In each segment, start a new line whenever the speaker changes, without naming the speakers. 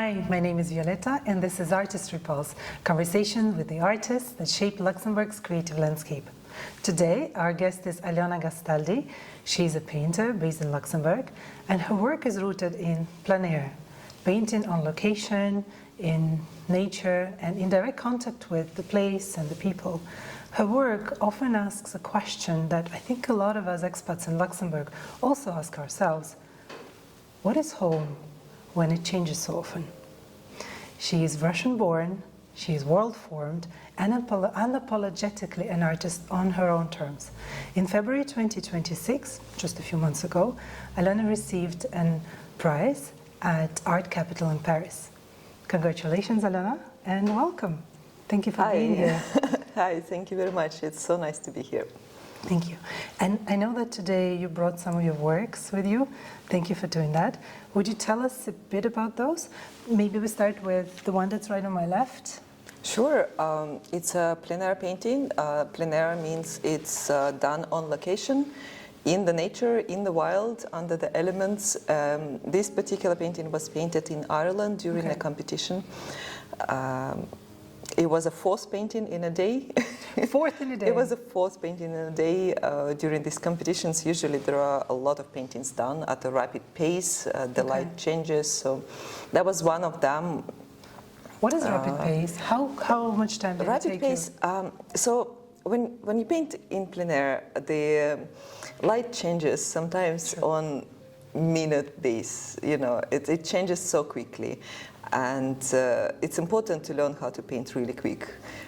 Hi, my name is Violetta, and this is Artistry Pulse, conversations with the artists that shape Luxembourg's creative landscape. Today, our guest is Alena Gastaldi. She's a painter based in Luxembourg, and her work is rooted in plein air, painting on location, in nature, and in direct contact with the place and the people. Her work often asks a question that I think a lot of us expats in Luxembourg also ask ourselves. What is home when it changes so often? She is Russian-born, she is world-formed, and unapologetically an artist on her own terms. In February 2026, just a few months ago, Alena received a prize at Art Capital in Paris. Congratulations, Alena, and welcome. Thank you for being here.
Hi, thank you very much. It's so nice to be here.
Thank you. And I know that today you brought some of your works with you. Thank you for doing that. Would you tell us a bit about those? Maybe we start with the one that's right on my left.
Sure. It's a plein air painting. Plein air means it's done on location, in the nature, in the wild, under the elements. This particular painting was painted in Ireland during a competition. It was a fourth painting in a day.
Fourth in a day?
It was a fourth painting in a day. During these competitions, usually there are a lot of paintings done at a rapid pace. The light changes, so that was one of them.
What is rapid pace? How much time did it take
pace, so when you paint in plein air, the light changes sometimes on minute base. You know, it changes so quickly. And it's important to learn how to paint really quick,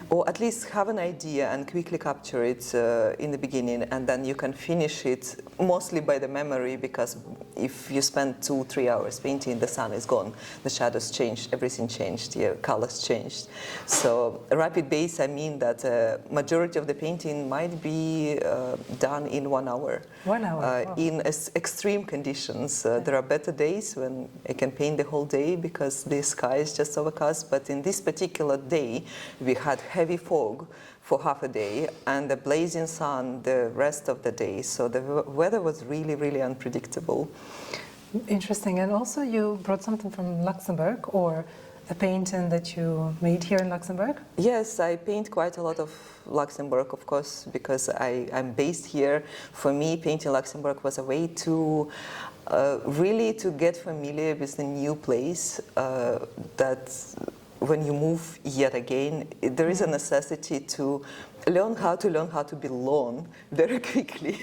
or at least have an idea and quickly capture it in the beginning, and then you can finish it mostly by the memory, because if you spend 2-3 hours painting, the sun is gone, the shadows changed, everything changed, the colors changed. So rapid base, I mean that majority of the painting might be done in 1 hour.
1 hour? Wow.
In extreme conditions. There are better days when I can paint the whole day because the sky is just overcast, but in this particular day we had heavy fog for half a day and the blazing sun the rest of the day, so the weather was really, really unpredictable.
Interesting. And also you brought something from Luxembourg, or a painting that you made here in Luxembourg?
Yes, I paint quite a lot of Luxembourg, of course, because I'm based here. For me, painting Luxembourg was a way to really to get familiar with the new place, that when you move yet again, there is a necessity to learn how to belong very quickly,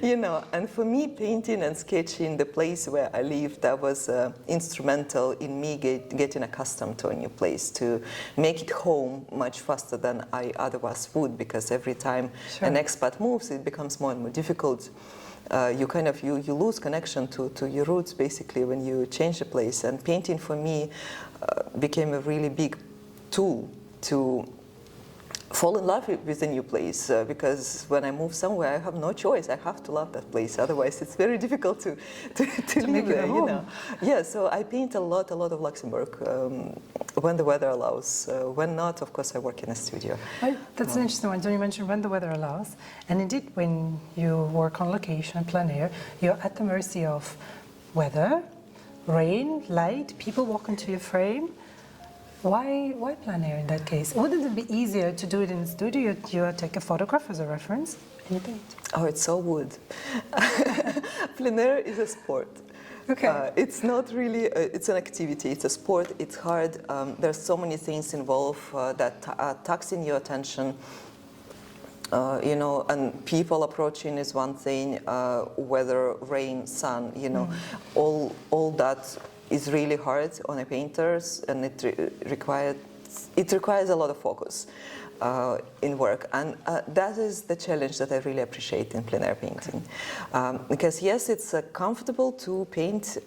you know. And for me, painting and sketching the place where I live, that was instrumental in me getting accustomed to a new place, to make it home much faster than I otherwise would, because every time an expat moves, it becomes more and more difficult. You lose connection to your roots, basically, when you change the place. And painting for me became a really big tool to fall in love with a new place, because when I move somewhere, I have no choice. I have to love that place. Otherwise, it's very difficult to live there. You know. Yeah. So I paint a lot of Luxembourg when the weather allows. When not, of course, I work in a studio.
Well, that's an interesting one. So you mentioned when the weather allows, and indeed, when you work on location, plein air, you're at the mercy of weather, rain, light. People walk into your frame. Why plein air in that case? Wouldn't it be easier to do it in the studio? You take a photograph as a reference and you paint?
Oh, it so would. Plein air is a sport.
Okay.
It's not really, it's an activity, it's a sport, it's hard. There's so many things involved that are taxing your attention. You know, and people approaching is one thing, weather, rain, sun, you know, all that is really hard on a painter, and it requires a lot of focus in work, and that is the challenge that I really appreciate in plein air painting, because yes, it's comfortable to paint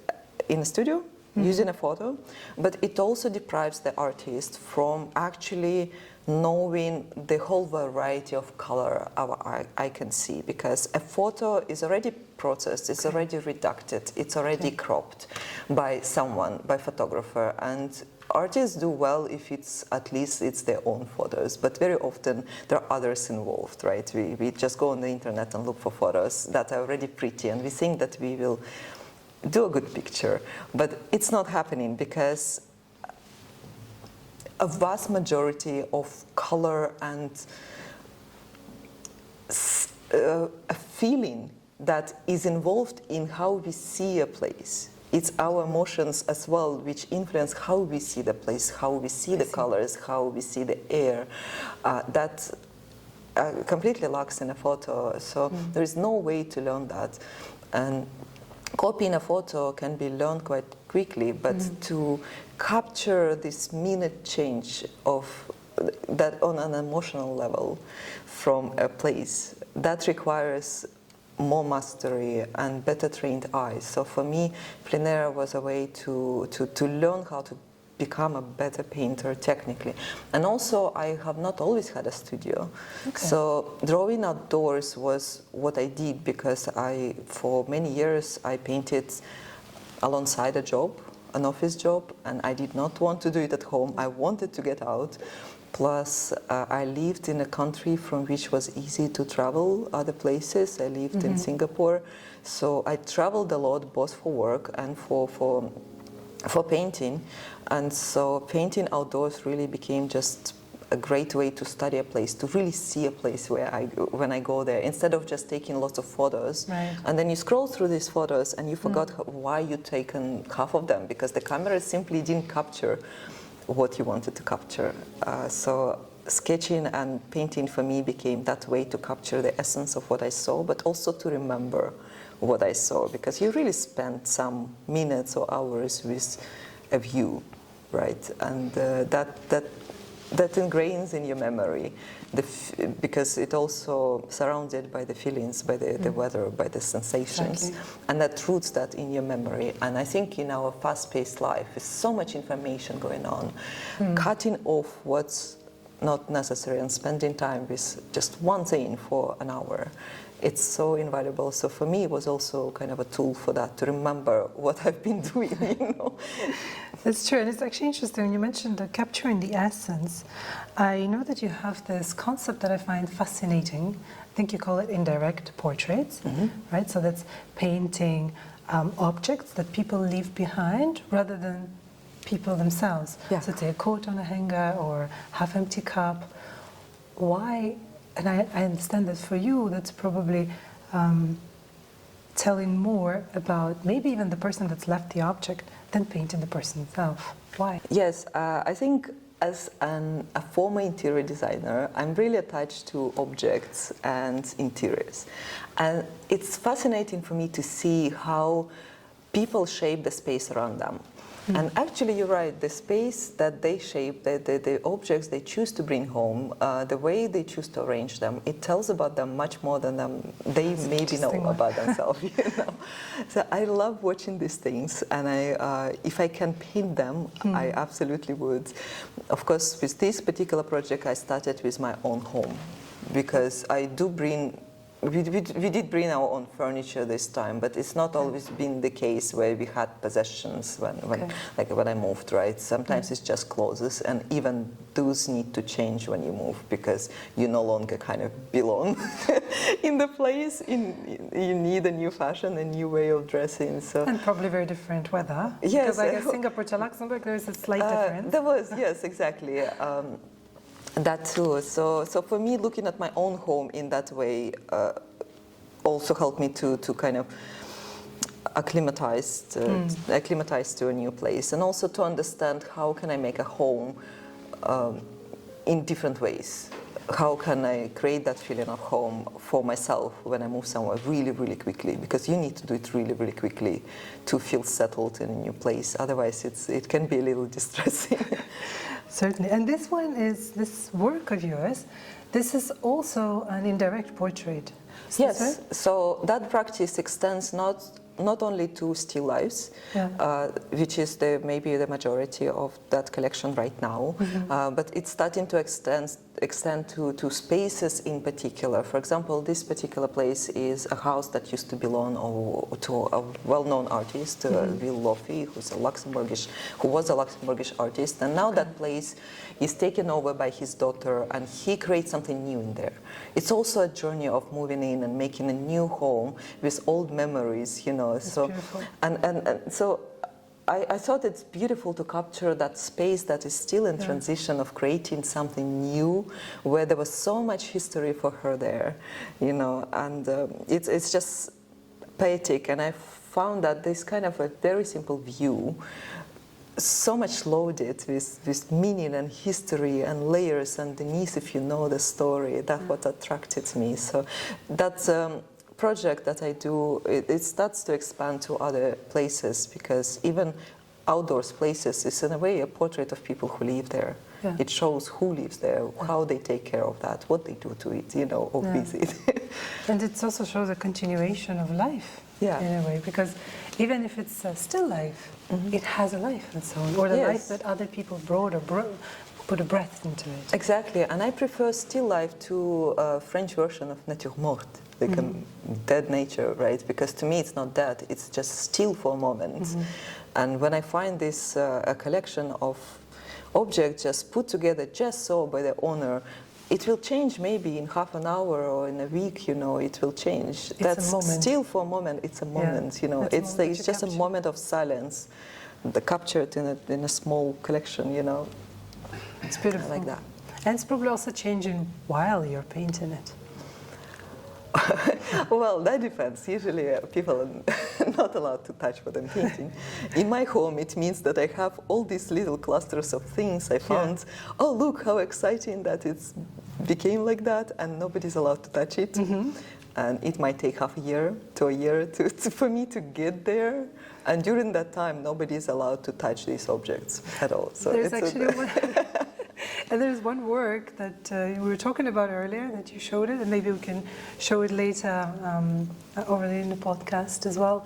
in a studio using a photo, but it also deprives the artist from actually knowing the whole variety of color our eye can see, because a photo is already processed, it's already redacted, it's already cropped by someone, by photographer, and artists do well if at least it's their own photos, but very often there are others involved, right? We just go on the internet and look for photos that are already pretty, and we think that we will do a good picture, but it's not happening, because a vast majority of color and a feeling that is involved in how we see a place. It's our emotions as well which influence how we see the place, how we see the colors, how we see the air. That completely lacks in a photo, so there is no way to learn that. And copying a photo can be learned quite quickly, but to capture this minute change of that on an emotional level from a place, that requires more mastery and better trained eyes. So for me, plein air was a way to learn how to become a better painter technically. And also, I have not always had a studio. Okay. So drawing outdoors was what I did because for many years, I painted alongside a job, an office job, and I did not want to do it at home. I wanted to get out. Plus, I lived in a country from which was easy to travel other places. I lived in Singapore, so I traveled a lot, both for work and for painting. And so painting outdoors really became just a great way to study a place, to really see a place when I go there, instead of just taking lots of photos.
Right.
And then you scroll through these photos and you forgot why you'd taken half of them, because the camera simply didn't capture what you wanted to capture. So sketching and painting for me became that way to capture the essence of what I saw, but also to remember what I saw, because you really spend some minutes or hours with a view, right? And that ingrains in your memory, because it also surrounded by the feelings, by the weather, by the sensations, and that roots that in your memory. And I think in our fast-paced life, with so much information going on, cutting off what's not necessary and spending time with just one thing for an hour, it's so invaluable. So for me, it was also kind of a tool for that, to remember what I've been doing, you know.
That's true, and it's actually interesting when you mentioned capturing the essence. I know that you have this concept that I find fascinating. I think you call it indirect portraits, right? So that's painting objects that people leave behind rather than people themselves.
Yeah.
So say a coat on a hanger or half-empty cup. Why? And I understand that for you, that's probably telling more about maybe even the person that's left the object than painting the person itself. Why?
Yes, I think as a former interior designer, I'm really attached to objects and interiors. And it's fascinating for me to see how people shape the space around them. And actually, you're right, the space that they shape, the objects they choose to bring home, the way they choose to arrange them, it tells about them much more than they maybe know about themselves. You know? So I love watching these things, and if I can paint them, I absolutely would. Of course, with this particular project, I started with my own home, because I do bring. We did bring our own furniture this time, but it's not always been the case where we had possessions when I moved, right? Sometimes it's just clothes, and even those need to change when you move, because you no longer kind of belong in the place. You need a new fashion, a new way of dressing. So. And
probably very different weather.
Yes.
Because I guess Singapore to Luxembourg, there's a slight difference.
There was, yes, exactly. That too. So for me, looking at my own home in that way also helped me to kind of acclimatize to a new place, and also to understand how can I make a home in different ways. How can I create that feeling of home for myself when I move somewhere really, really quickly? Because you need to do it really, really quickly to feel settled in a new place. Otherwise, it can be a little distressing.
Certainly. And this work of yours, this is also an indirect portrait.
Yes. So that practice extends not only to still lifes, which is maybe the majority of that collection right now, but it's starting to extend to spaces in particular. For example, this particular place is a house that used to belong to a well-known artist, Will Lofi, who was a Luxembourgish artist, and now that place is taken over by his daughter, and he creates something new in there. It's also a journey of moving in and making a new home with old memories, you know.
That's beautiful.
And so I thought it's beautiful to capture that space that is still in transition of creating something new, where there was so much history for her there, you know, and it's just poetic. And I found that this kind of a very simple view, so much loaded with meaning and history and layers underneath, if you know the story, that's what attracted me. So that's project that I do, it starts to expand to other places, because even outdoors places is in a way a portrait of people who live there. Yeah. It shows who lives there, how they take care of that, what they do to it, you know, or visit.
And it also shows a continuation of life in a way, because even if it's a still life, it has a life and so on, or the life that other people brought or put a breath into it.
Exactly, and I prefer still life to a French version of nature morte, like a dead nature, right? Because to me it's not dead, it's just still for a moment. And when I find this a collection of objects just put together just so by the owner, it will change maybe in half an hour or in a week, you know, it will change. That's still for a moment, it's a moment, you know, it's just a moment of silence, captured in a small collection, you know.
It's beautiful.
I like that.
And it's probably also changing while you're painting it.
Well, that depends. Usually people are not allowed to touch what I'm painting. In my home, it means that I have all these little clusters of things I found. Oh, look how exciting that it became like that, and nobody's allowed to touch it. And it might take half a year to a year for me to get there. And during that time, nobody's allowed to touch these objects at all. So
there's actually one, and there's one work that we were talking about earlier that you showed it, and maybe we can show it later over in the podcast as well.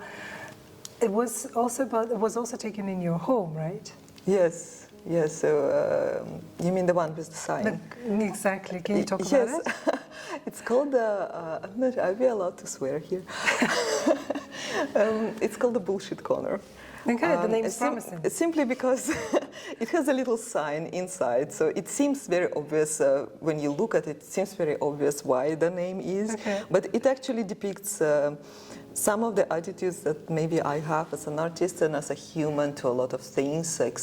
It was also taken in your home, right?
Yes. Yes. So you mean the one with the sign?
Exactly. Can you talk about it?
It's called I'm not. Are we allowed to swear here? It's called the bullshit corner.
Okay, the name is promising.
Simply because it has a little sign inside, so it seems very obvious when you look at it. It seems very obvious why the name is, but it actually depicts some of the attitudes that maybe I have as an artist and as a human to a lot of things, like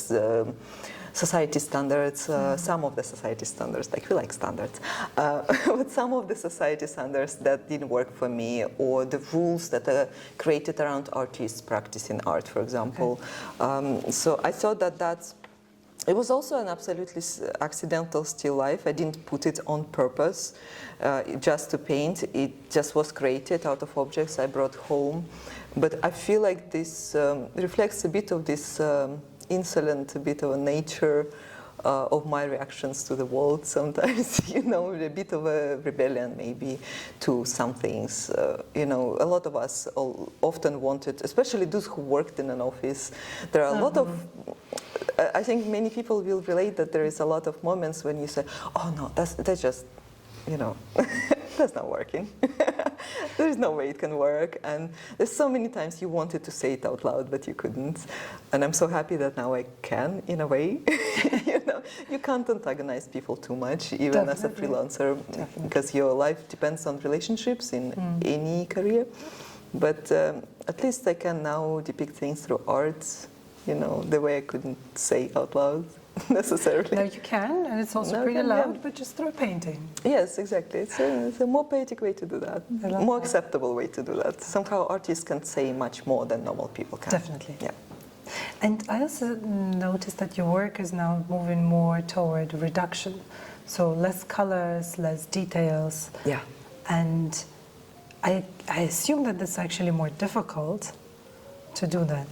society standards, some of the society standards, like we like standards, but some of the society standards that didn't work for me, or the rules that are created around artists practicing art, for example. So I thought that it was also an absolutely accidental still life. I didn't put it on purpose just to paint. It just was created out of objects I brought home. But I feel like this reflects a bit of this insolent, a bit of a nature of my reactions to the world sometimes, you know, a bit of a rebellion maybe to some things. You know, a lot of us often wanted, especially those who worked in an office, there are a lot of, I think many people will relate that there is a lot of moments when you say, oh no, that's just, you know, that's not working. There's no way it can work. And there's so many times you wanted to say it out loud, but you couldn't. And I'm so happy that now I can, in a way. You know, you can't antagonize people too much, even as a freelancer, because your life depends on relationships in any career. But at least I can now depict things through art, you know, the way I couldn't say out loud. Necessarily.
No, you can, and it's also pretty loud, but just through painting.
Yes, exactly. It's a more poetic way to do that, more acceptable way to do that. Somehow artists can say much more than normal people can.
Definitely.
Yeah.
And I also noticed that your work is now moving more toward reduction. So less colors, less details.
Yeah.
And I assume that it's actually more difficult to do that.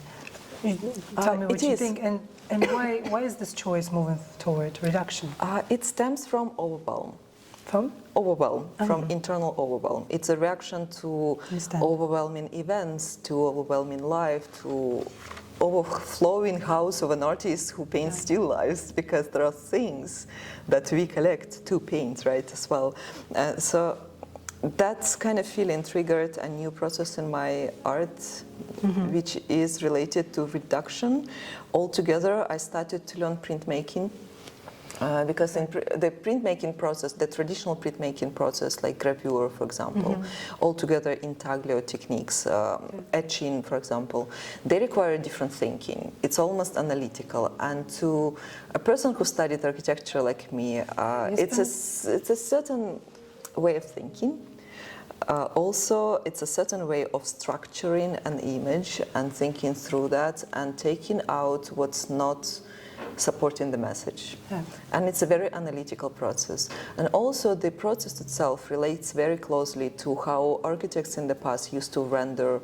Tell me what you think. And why is this choice moving toward reduction?
It stems from overwhelm.
From?
Overwhelm, from internal overwhelm. It's a reaction to overwhelming events, to overwhelming life, to overflowing house of an artist who paints still lives, because there are things that we collect to paint, right, as well. So that's kind of feeling triggered a new process in my art, which is related to reduction. Altogether, I started to learn printmaking Because in the printmaking process, the traditional printmaking process, like gravure, for example, altogether intaglio techniques, etching, for example, they require different thinking. It's almost analytical. And to a person who studied architecture like me, it's a certain way of thinking. Also, it's a certain way of structuring an image and thinking through that and taking out what's not supporting the message.
Yeah.
And it's a very analytical process. And also the process itself relates very closely to how architects in the past used to render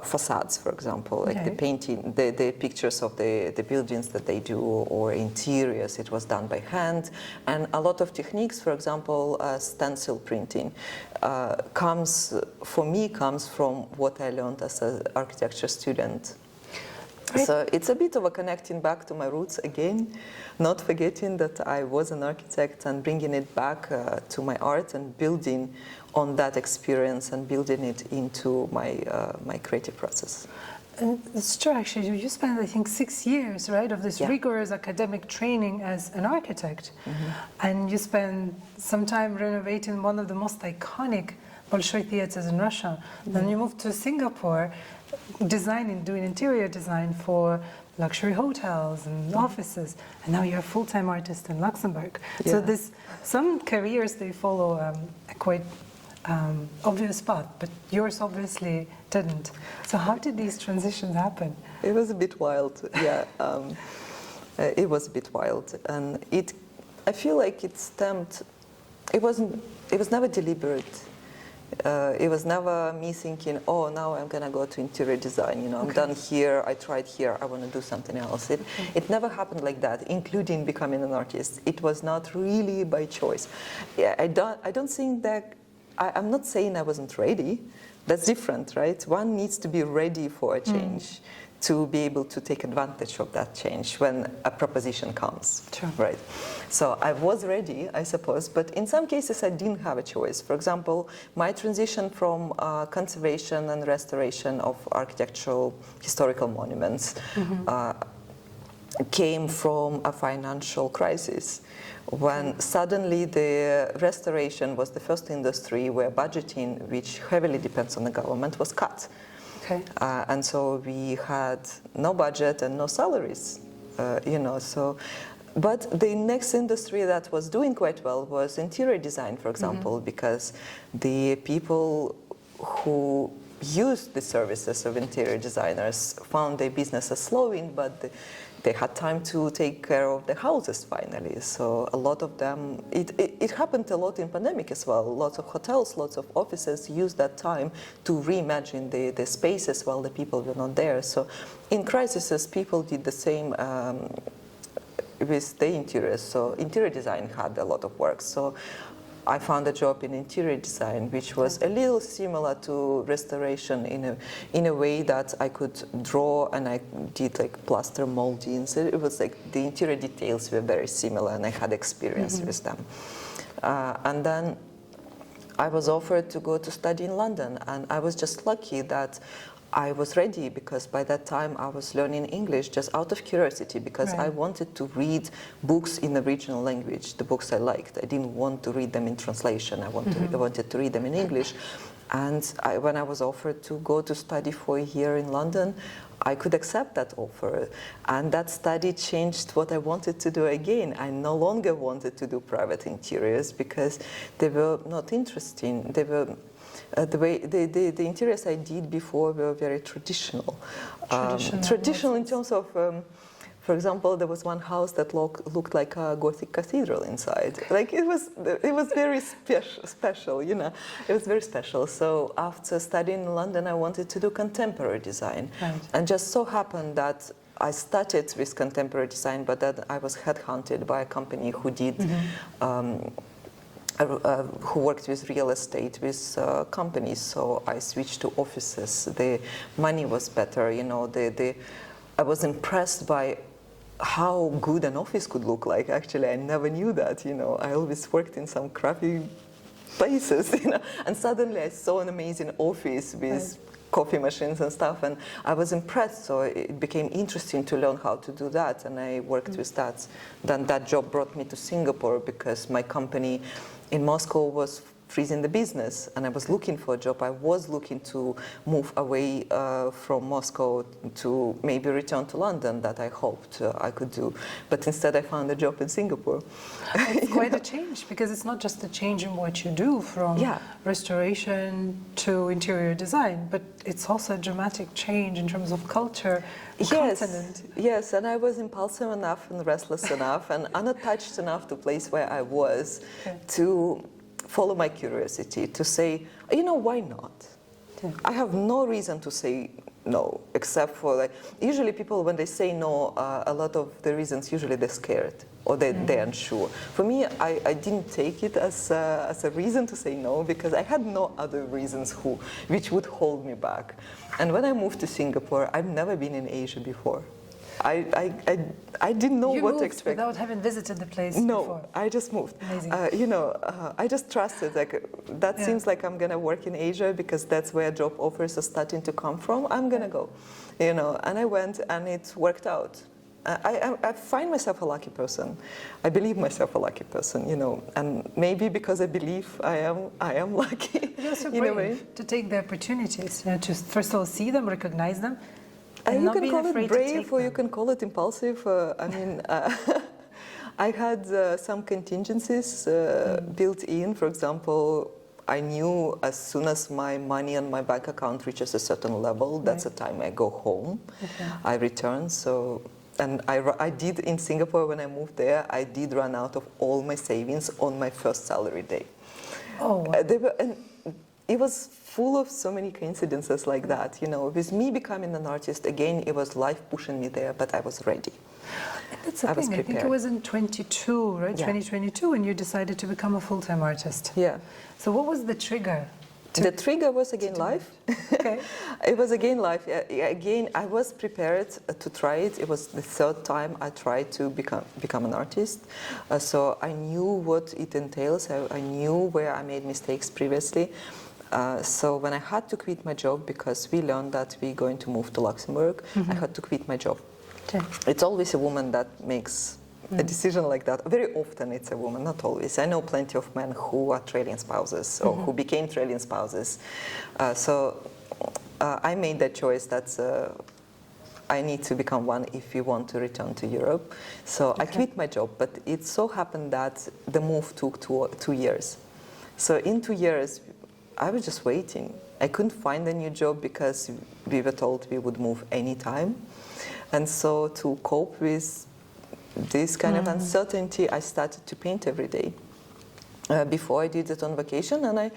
facades, for example, like the painting, the pictures of the buildings that they do, or interiors. It was done by hand. And a lot of techniques, for example, stencil printing, comes from what I learned as an architecture student. Right. So it's a bit of a connecting back to my roots again, not forgetting that I was an architect and bringing it back to my art and building on that experience and building it into my creative process.
And it's true, actually. You spent, I think, 6 years, right, of this rigorous academic training as an architect. And you spent some time renovating one of the most iconic Bolshoi theaters in Russia. Then you moved to Singapore, doing interior design for luxury hotels and offices, and now you're a full-time artist in Luxembourg. So some careers, they follow a quite obvious path, but yours obviously didn't. So how did these transitions happen?
It was a bit wild, yeah. It was a bit wild, and I feel like it stemmed. It was never deliberate. It was never me thinking, oh, now I'm going to go to interior design, you know, I'm done here, I tried here, I want to do something else. It never happened like that, including becoming an artist. It was not really by choice. Yeah, I don't think that, I'm not saying I wasn't ready. That's different, right? One needs to be ready for a change to be able to take advantage of that change when a proposition comes, right? So I was ready, I suppose, but in some cases I didn't have a choice. For example, my transition from conservation and restoration of architectural historical monuments came from a financial crisis, when suddenly the restoration was the first industry where budgeting, which heavily depends on the government, was cut. And so we had no budget and no salaries, you know. But the next industry that was doing quite well was interior design, for example, because the people who used the services of interior designers found their businesses slowing, but they had time to take care of the houses finally. So a lot of them, it happened a lot in pandemic as well. Lots of hotels, lots of offices used that time to reimagine the spaces while the people were not there. So in crises, people did the same with the interiors. So interior design had a lot of work. So I found a job in interior design, which was a little similar to restoration in a way that I could draw, and I did like plaster molding. So it was like the interior details were very similar, and I had experience with them. And then I was offered to go to study in London, and I was just lucky that I was ready, because by that time I was learning English just out of curiosity, because I wanted to read books in the regional language, the books I liked. I didn't want to read them in translation. I wanted to read them in English. And when I was offered to go to study for a year in London, I could accept that offer. And that study changed what I wanted to do again. I no longer wanted to do private interiors because they were not interesting. They were the interiors I did before were very traditional. Traditional in terms of, for example, there was one house that looked like a Gothic cathedral inside. Like it was very special, you know. It was very special. So after studying in London, I wanted to do contemporary design, and just so happened that I started with contemporary design, but then I was headhunted by a company who did. Who worked with real estate, with companies, so I switched to offices. The money was better, you know. I was impressed by how good an office could look like. Actually, I never knew that, you know. I always worked in some crappy places, you know. And suddenly I saw an amazing office with coffee machines and stuff, and I was impressed, so it became interesting to learn how to do that, and I worked with that. Then that job brought me to Singapore because my company in Moscow was freezing the business, and I was looking for a job. I was looking to move away from Moscow to maybe return to London, that I hoped I could do, but instead I found a job in Singapore.
It's quite a change, because it's not just a change in what you do from restoration to interior design, but it's also a dramatic change in terms of culture, continent.
Yes, and I was impulsive enough and restless enough and unattached enough to the place where I was to follow my curiosity, to say, you know, why not? I have no reason to say no, except for, like, usually people, when they say no, a lot of the reasons, usually they're scared or they're unsure. For me, I didn't take it as a reason to say no, because I had no other reasons which would hold me back. And when I moved to Singapore, I've never been in Asia before. I didn't know what to expect.
Without having visited the place before?
No, I just moved.
Amazing.
I just trusted, that seems like I'm going to work in Asia because that's where job offers are starting to come from. I'm going to go, and I went, and it worked out. I find myself a lucky person. I believe myself a lucky person, and maybe because I believe I am lucky.
It's also
in a way.
brave to take the opportunities, to first of all see them, recognize them.
You can call it brave, or you can call it impulsive. I had some contingencies built in. For example, I knew as soon as my money on my bank account reaches a certain level, that's the time I go home. I return. And I did in Singapore, when I moved there, I did run out of all my savings on my first salary day.
Oh, wow.
It was full of so many coincidences like that, With me becoming an artist, again, it was life pushing me there, but I was ready.
And that's the thing, I think it was in 22, right? 2022, when you decided to become a full-time artist.
Yeah.
So what was the trigger?
The trigger was again life.
Okay.
It was again life. Again, I was prepared to try it. It was the third time I tried to become an artist. So I knew what it entails. I knew where I made mistakes previously. So when I had to quit my job, because we learned that we're going to move to Luxembourg, I had to quit my job.
Okay.
It's always a woman that makes a decision like that. Very often it's a woman, not always. I know plenty of men who are Australian spouses or who became Australian spouses. I made that choice that I need to become one if we want to return to Europe. So I quit my job, but it so happened that the move took 2 years. So in 2 years, I was just waiting. I couldn't find a new job because we were told we would move anytime. And so to cope with this kind of uncertainty, I started to paint every day. Before I did it on vacation, and I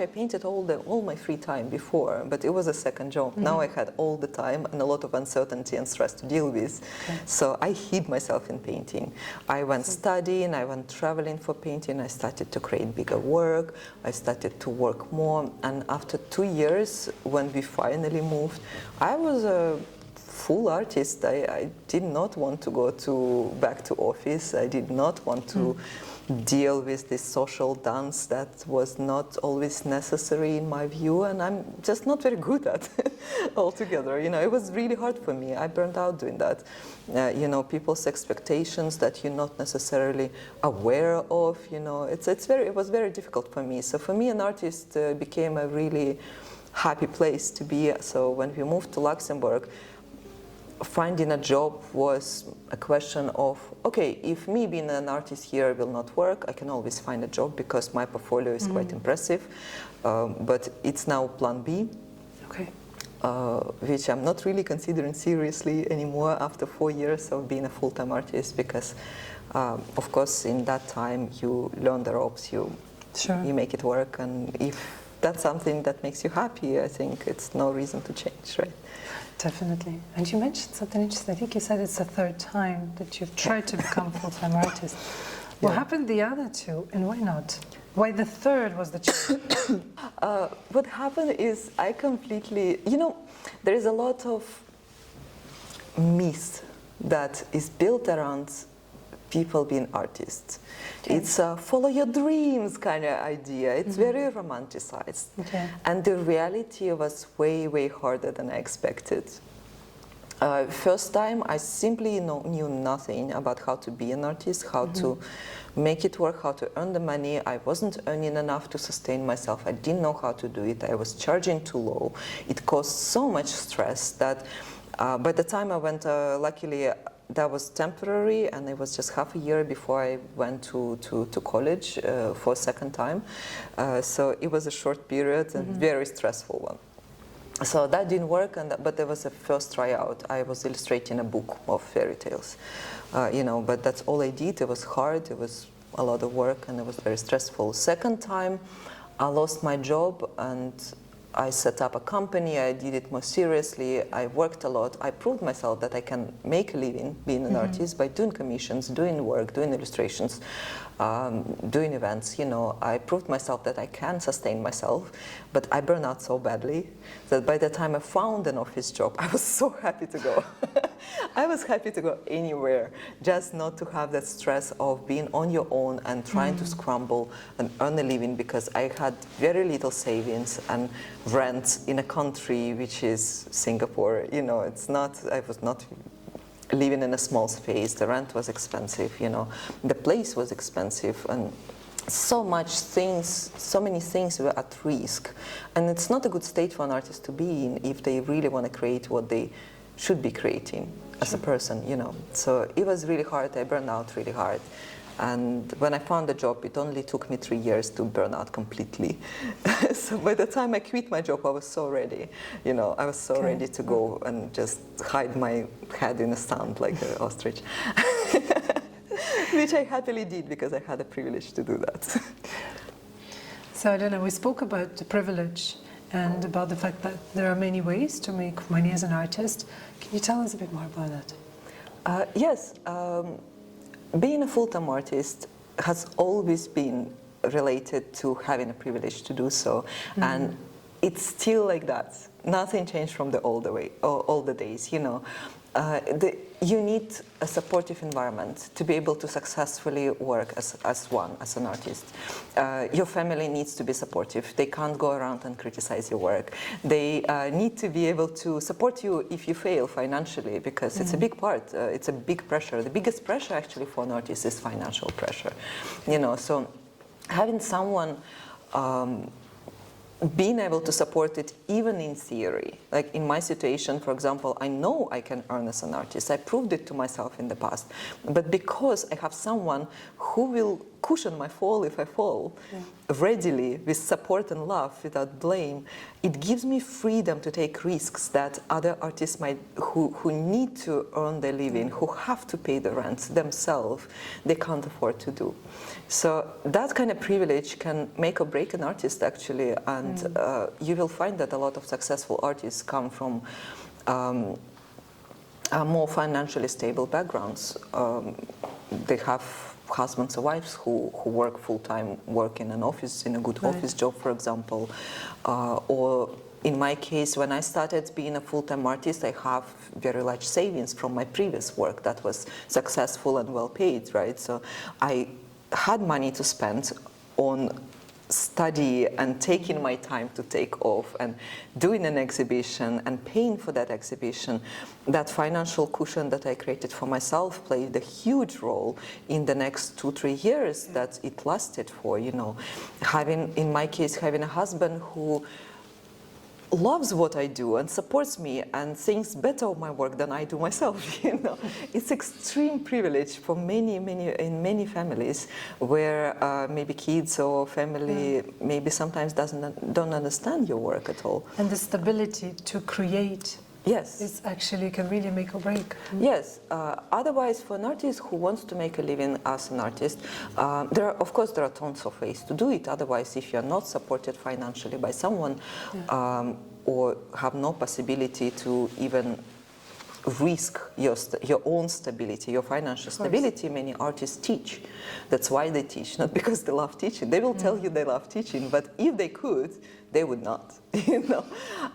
painted all my free time before, but it was a second job. Now I had all the time and a lot of uncertainty and stress to deal with. So I hid myself in painting. I went studying, I went traveling for painting, I started to create bigger work, I started to work more, and after 2 years, when we finally moved, I was a full artist. I did not want to go back to office. I did not want to deal with this social dance that was not always necessary in my view, and I'm just not very good at it altogether. It was really hard for me. I burned out doing that. People's expectations that you're not necessarily aware of. It was very difficult for me. So for me, an artist became a really happy place to be. So when we moved to Luxembourg, finding a job was a question of, okay, if me being an artist here will not work, I can always find a job because my portfolio is quite impressive. But it's now plan B, which I'm not really considering seriously anymore after 4 years of being a full-time artist, because, of course, in that time you learn the ropes, you make it work, and if that's something that makes you happy, I think it's no reason to change, right?
Definitely. And you mentioned something interesting. I think you said it's the third time that you've tried to become a full-time artist. What happened the other two, and why not? Why the third was the choice?
What happened is I completely, there is a lot of myth that is built around people being artists.
Okay.
It's a follow your dreams kind of idea. It's very romanticized.
Okay.
And the reality was way, way harder than I expected. First time, I simply knew nothing about how to be an artist, how to make it work, how to earn the money. I wasn't earning enough to sustain myself. I didn't know how to do it. I was charging too low. It caused so much stress that by the time I went, luckily, that was temporary, and it was just half a year before I went to college for a second time. So it was a short period and very stressful one. So that didn't work, but there was a first tryout. I was illustrating a book of fairy tales, but that's all I did. It was hard, it was a lot of work, and it was very stressful. Second time, I lost my job, and I set up a company. I did it more seriously. I worked a lot. I proved myself that I can make a living being an artist by doing commissions, doing work, doing illustrations, doing events. I proved myself that I can sustain myself, but I burned out so badly that by the time I found an office job, I was so happy to go. I was happy to go anywhere, just not to have that stress of being on your own and trying to scramble and earn a living, because I had very little savings and rent in a country which is Singapore. I was not living in a small space. The rent was expensive, the place was expensive, and so many things were at risk. And it's not a good state for an artist to be in if they really want to create what they should be creating as a person, So it was really hard. I burned out really hard. And when I found a job, it only took me 3 years to burn out completely. So by the time I quit my job, I was so ready. I was so ready to go and just hide my head in the sand like an ostrich. Which I happily did, because I had the privilege to do that.
So Alena, we spoke about the privilege and about the fact that there are many ways to make money as an artist. Can you tell us a bit more about that?
Yes. Being a full-time artist has always been related to having a privilege to do so, and it's still like that. Nothing changed from all the days. You need a supportive environment to be able to successfully work as an artist. Your family needs to be supportive. They can't go around and criticize your work. They need to be able to support you if you fail financially, because it's a big part. It's a big pressure. The biggest pressure actually for an artist is financial pressure. So having someone being able to support it even in theory. Like in my situation, for example, I know I can earn as an artist. I proved it to myself in the past. But because I have someone who will cushion my fall if I fall, readily, with support and love, without blame, it gives me freedom to take risks that other artists who need to earn their living, who have to pay the rent themselves, they can't afford to do. So that kind of privilege can make or break an artist, actually, and you will find that a lot of successful artists come from more financially stable backgrounds. They have husbands or wives who work full-time, work in an office, in a good office job, for example. Or in my case, when I started being a full-time artist, I have very large savings from my previous work that was successful and well paid, right? So I had money to spend on study and taking my time to take off and doing an exhibition and paying for that exhibition. That financial cushion that I created for myself played a huge role in the next 2-3 years that it lasted for, in my case, having a husband who loves what I do and supports me and thinks better of my work than I do myself. It's extreme privilege for in many families where maybe kids or family maybe sometimes don't understand your work at all.
And the stability to create.
Yes.
It actually can really make or break.
Yes. Otherwise, for an artist who wants to make a living as an artist, there are tons of ways to do it. Otherwise, if you're not supported financially by someone or have no possibility to even risk your own stability, your financial stability, many artists teach. That's why they teach, not because they love teaching. They will tell you they love teaching, but if they could, they would not,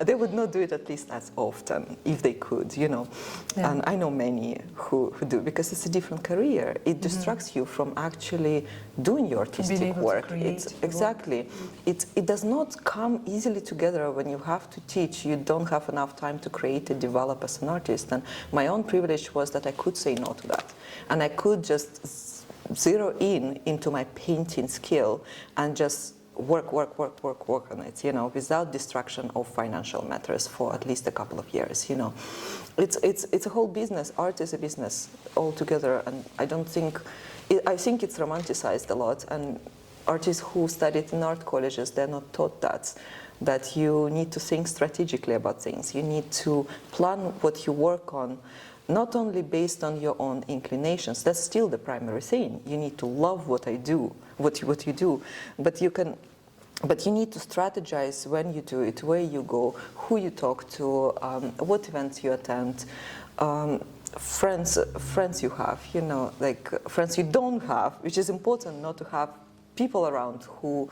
they would not do it at least as often if they could,
Yeah.
And I know many who do, because it's a different career. It distracts you from actually doing your artistic work. Exactly. It does not come easily together when you have to teach. You don't have enough time to create and develop as an artist. And my own privilege was that I could say no to that. And I could just zero into my painting skill and just work on it, without distraction of financial matters for at least a couple of years, It's a whole business. Art is a business altogether, and I think it's romanticized a lot, and artists who studied in art colleges, they're not taught that you need to think strategically about things. You need to plan what you work on, not only based on your own inclinations. That's still the primary thing. You need to love what you do, but you need to strategize when you do it, where you go, who you talk to, what events you attend, friends you have, friends you don't have, which is important, not to have people around who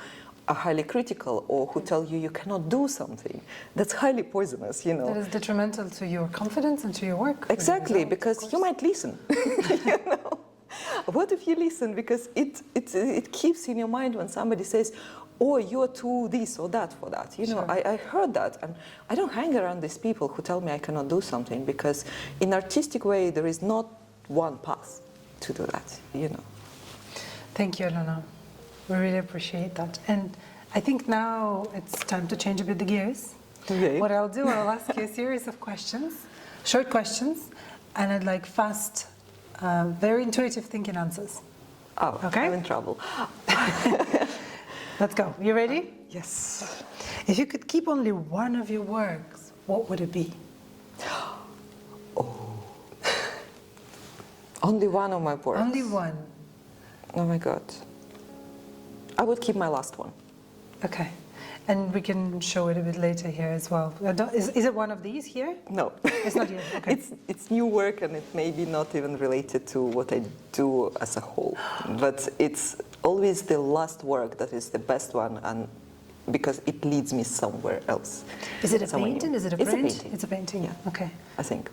are highly critical or who tell you cannot do something. That's highly poisonous,
That is detrimental to your confidence and to your work.
Exactly, because you might listen, What if you listen? Because it keeps in your mind when somebody says, oh, you're too this or that for that.
Sure.
I heard that, and I don't hang around these people who tell me I cannot do something, because in artistic way there is not one path to do that,
Thank you, Alena. We really appreciate that. And I think now it's time to change a bit the gears.
Okay.
What I'll do, I'll ask you a series of questions, short questions, and I'd like fast, very intuitive thinking answers.
Oh,
okay?
I'm in trouble.
Let's go. You ready?
Yes.
If you could keep only one of your works, what would it be?
Oh. Only one of my works.
Only one.
Oh my God. I would keep my last one.
Okay. And we can show it a bit later here as well. Is it one of these here?
No.
It's not yet. Okay.
It's new work, and it may be not even related to what I do as a whole. But it's always the last work that is the best one, and because it leads me somewhere else.
Is it a painting? Is it a print?
It's a painting.
It's a painting.
Yeah.
Okay.
I think.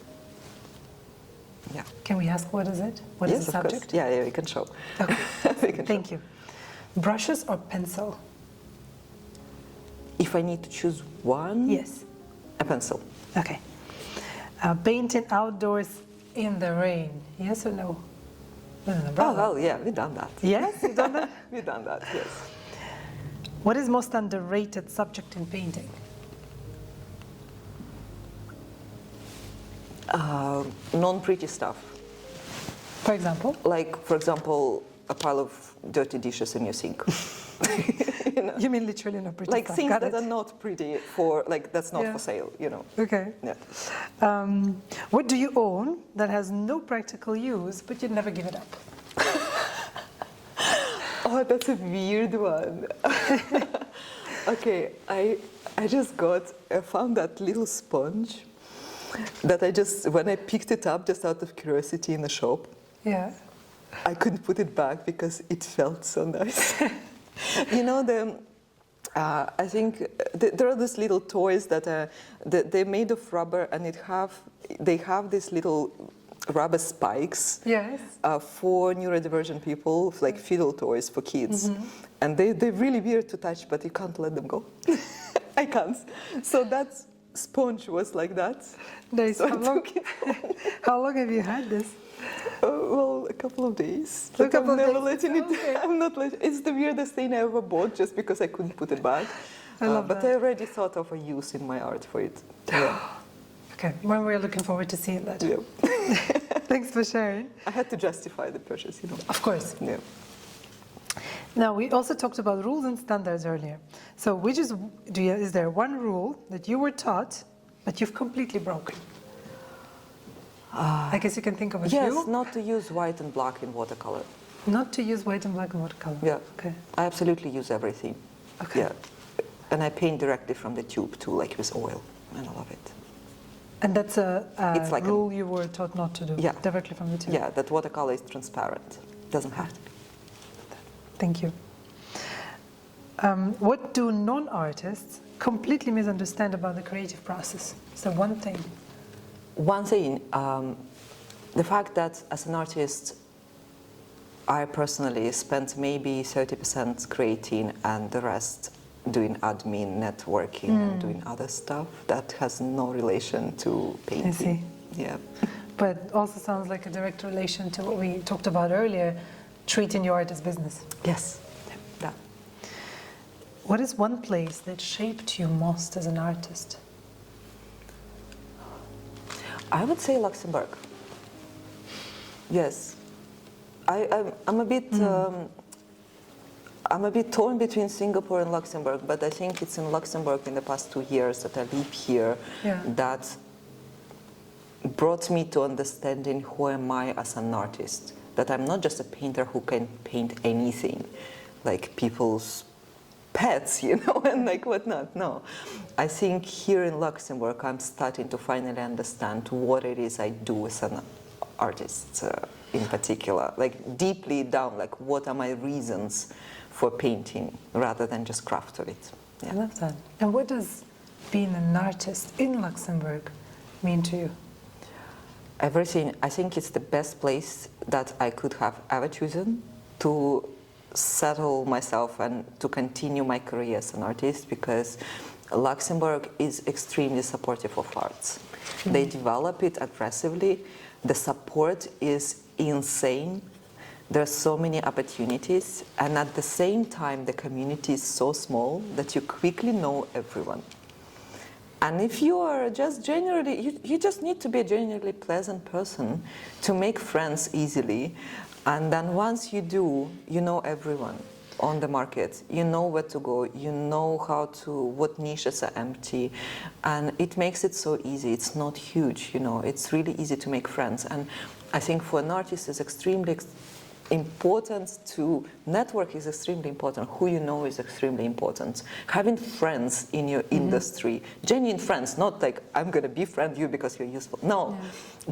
Yeah.
Can we ask what is it? What is the
Of course.
subject?
Yeah, we can show.
Okay.
We can
Thank
show.
you. Brushes or pencil?
If I need to choose one,
Yes.
a pencil.
Okay. Painting outdoors in the rain? Yes or no? With an
Oh,
umbrella.
well, yeah, we've done that.
Yes, you've done that?
We've done that, yes.
What is most underrated subject in painting?
Non-pretty stuff.
For example?
Like, for example, a pile of dirty dishes in your sink.
You mean literally not pretty
Like
stuff.
things
Got
that
it.
are not pretty that's not
Yeah.
for sale,
Okay.
Yeah.
What do you own that has no practical use, but you'd never give it up?
Oh, that's a weird one. Okay, I found that little sponge that when I picked it up just out of curiosity in the shop,
Yeah.
I couldn't put it back because it felt so nice. I think there are these little toys that they're made of rubber, and they have these little rubber spikes.
Yes.
For neurodivergent people, like fiddle toys for kids. And they're really weird to touch, but you can't let them go. I can't. So that sponge was like that.
Nice.
So
How how long have you had this?
Well, a couple of days.
A couple of
I'm never
days.
letting it.
Okay.
I'm not letting. It's the weirdest thing I ever bought, just because I couldn't put it back.
I love
but
that.
I already thought of a use in my art for it. Yeah.
Okay, well, we're looking forward to seeing that.
Yeah.
Thanks for sharing.
I had to justify the purchase,
Of course.
Yeah.
Now, we also talked about rules and standards earlier. So, is there one rule that you were taught, but you've completely broken? I guess you can think of a
Yes,
few.
not to use white and black in watercolor.
Not to use white and black in watercolor.
Yeah.
Okay.
I absolutely use everything.
Okay.
Yeah. And I paint directly from the tube too, like with oil, and I love it.
And that's
It's like
rule you were taught not to do,
Yeah.
directly from the tube.
Yeah, that watercolor is transparent. Doesn't have to be.
Thank you. What do non-artists completely misunderstand about the creative process? Is there one thing?
One thing, the fact that as an artist, I personally spent maybe 30% creating and the rest doing admin, networking, and doing other stuff that has no relation to painting.
I see.
Yeah.
But also sounds like a direct relation to what we talked about earlier, treating your art as business.
Yes. Yeah.
What is one place that shaped you most as an artist?
I would say Luxembourg. Yes. I'm a bit torn between Singapore and Luxembourg, but I think it's in Luxembourg in the past 2 years that I live here that brought me to understanding who am I as an artist. That I'm not just a painter who can paint anything, like people's pets, you know, and like whatnot. No, I think here in Luxembourg I'm starting to finally understand what it is I do as an artist in particular, like deeply down, like what are my reasons for painting rather than just craft of it.
I love that. And what does being an artist in Luxembourg mean to you?
Everything. I think it's the best place that I could have ever chosen to settle myself and to continue my career as an artist, because Luxembourg is extremely supportive of arts. They develop it aggressively. The support is insane. There are so many opportunities, and at the same time the community is so small that you quickly know everyone. And if you are just generally, you just need to be a generally pleasant person to make friends easily. And then once you do, you know everyone on the market. You know where to go. You know what niches are empty. And it makes it so easy. It's not huge, you know. It's really easy to make friends. And I think for an artist it's extremely important to network is extremely important. Who you know is extremely important. Having friends in your industry, genuine friends, not like I'm going to befriend you because you're useful. No,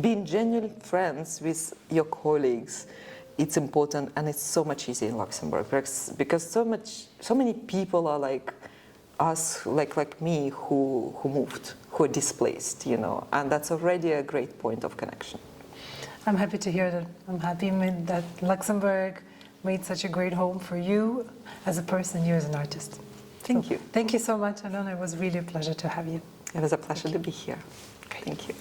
being genuine friends with your colleagues, it's important, and it's so much easier in Luxembourg because so many people are like us, like me, who moved, who are displaced, you know, and that's already a great point of connection.
I'm happy to hear that. I'm happy that Luxembourg made such a great home for you as a person, you as an artist.
Thank you.
Thank you so much, Alena. It was really a pleasure to have you.
It was a pleasure to be here. Thank you.